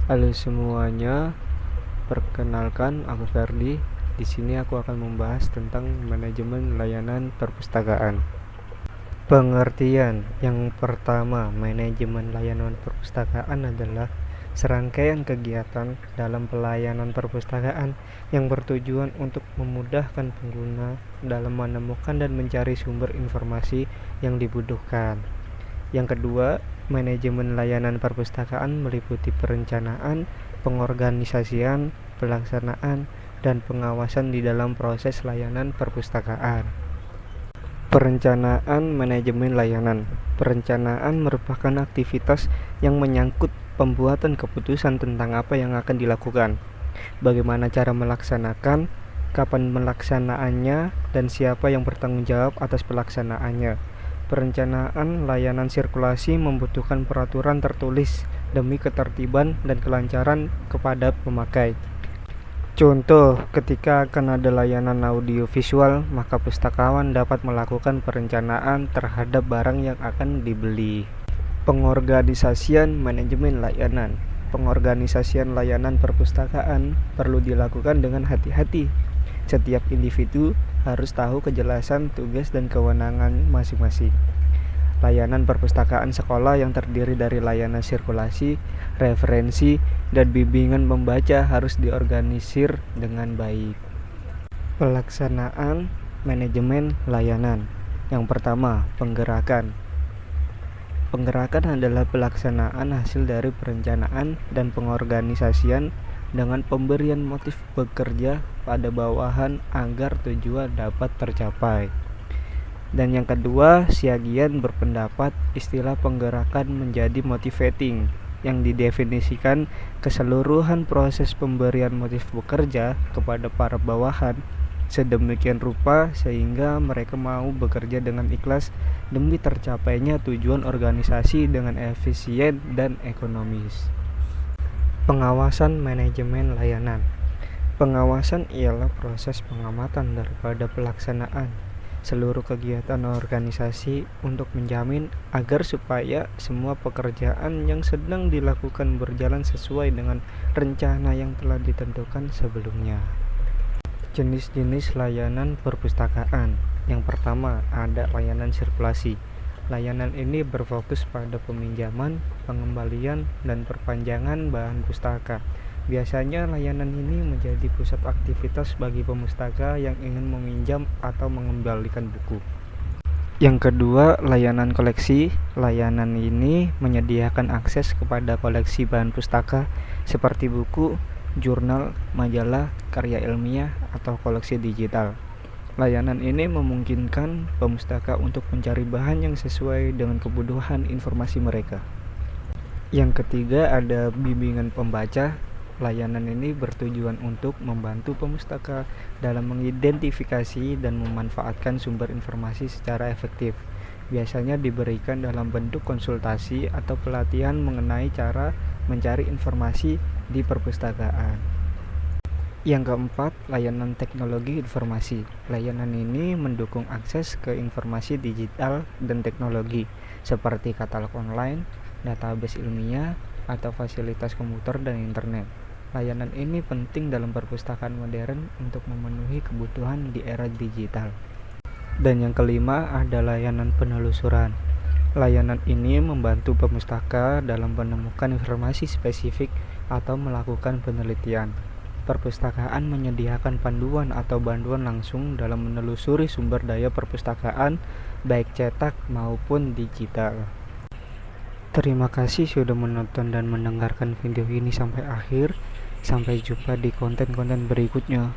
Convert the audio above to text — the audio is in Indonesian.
Halo semuanya, perkenalkan aku Ferdi. Di sini aku akan membahas tentang manajemen layanan perpustakaan. Pengertian yang pertama, manajemen layanan perpustakaan adalah serangkaian kegiatan dalam pelayanan perpustakaan yang bertujuan untuk memudahkan pengguna dalam menemukan dan mencari sumber informasi yang dibutuhkan. Yang kedua, manajemen layanan perpustakaan meliputi perencanaan, pengorganisasian, pelaksanaan, dan pengawasan di dalam proses layanan perpustakaan. Perencanaan manajemen layanan. Perencanaan merupakan aktivitas yang menyangkut pembuatan keputusan tentang apa yang akan dilakukan, bagaimana cara melaksanakan, kapan melaksanaannya, dan siapa yang bertanggung jawab atas pelaksanaannya. Perencanaan layanan sirkulasi membutuhkan peraturan tertulis demi ketertiban dan kelancaran kepada pemakai. Contoh, ketika akan ada layanan audio visual, maka pustakawan dapat melakukan perencanaan terhadap barang yang akan dibeli. Pengorganisasian manajemen layanan. Pengorganisasian layanan perpustakaan perlu dilakukan dengan hati-hati. Setiap individu harus tahu kejelasan tugas dan kewenangan masing-masing. Layanan perpustakaan sekolah yang terdiri dari layanan sirkulasi, referensi, dan bimbingan membaca harus diorganisir dengan baik. Pelaksanaan manajemen layanan. Yang pertama, penggerakan. Penggerakan adalah pelaksanaan hasil dari perencanaan dan pengorganisasian dengan pemberian motif bekerja pada bawahan agar tujuan dapat tercapai. Dan yang kedua, siagian berpendapat istilah penggerakan menjadi motivating, yang didefinisikan keseluruhan proses pemberian motif bekerja kepada para bawahan sedemikian rupa sehingga mereka mau bekerja dengan ikhlas demi tercapainya tujuan organisasi dengan efisien dan ekonomis. Pengawasan manajemen layanan. Pengawasan ialah proses pengamatan daripada pelaksanaan seluruh kegiatan organisasi untuk menjamin agar supaya semua pekerjaan yang sedang dilakukan berjalan sesuai dengan rencana yang telah ditentukan sebelumnya. Jenis-jenis layanan perpustakaan. Yang pertama, ada layanan sirkulasi. Layanan ini berfokus pada peminjaman, pengembalian, dan perpanjangan bahan pustaka. Biasanya layanan ini menjadi pusat aktivitas bagi pemustaka yang ingin meminjam atau mengembalikan buku. Yang kedua, layanan koleksi. Layanan ini menyediakan akses kepada koleksi bahan pustaka seperti buku, jurnal, majalah, karya ilmiah, atau koleksi digital. Layanan ini memungkinkan pemustaka untuk mencari bahan yang sesuai dengan kebutuhan informasi mereka. Yang ketiga, ada bimbingan pembaca. Layanan ini bertujuan untuk membantu pemustaka dalam mengidentifikasi dan memanfaatkan sumber informasi secara efektif. Biasanya diberikan dalam bentuk konsultasi atau pelatihan mengenai cara mencari informasi di perpustakaan. Yang keempat, layanan teknologi informasi. Layanan ini mendukung akses ke informasi digital dan teknologi seperti katalog online, database ilmiah, atau fasilitas komputer dan internet. Layanan ini penting dalam perpustakaan modern untuk memenuhi kebutuhan di era digital. Dan yang kelima, ada layanan penelusuran. Layanan ini membantu pemustaka dalam menemukan informasi spesifik atau melakukan penelitian. Perpustakaan menyediakan panduan atau bantuan langsung dalam menelusuri sumber daya perpustakaan, baik cetak maupun digital. Terima kasih sudah menonton dan mendengarkan video ini sampai akhir. Sampai jumpa di konten-konten berikutnya.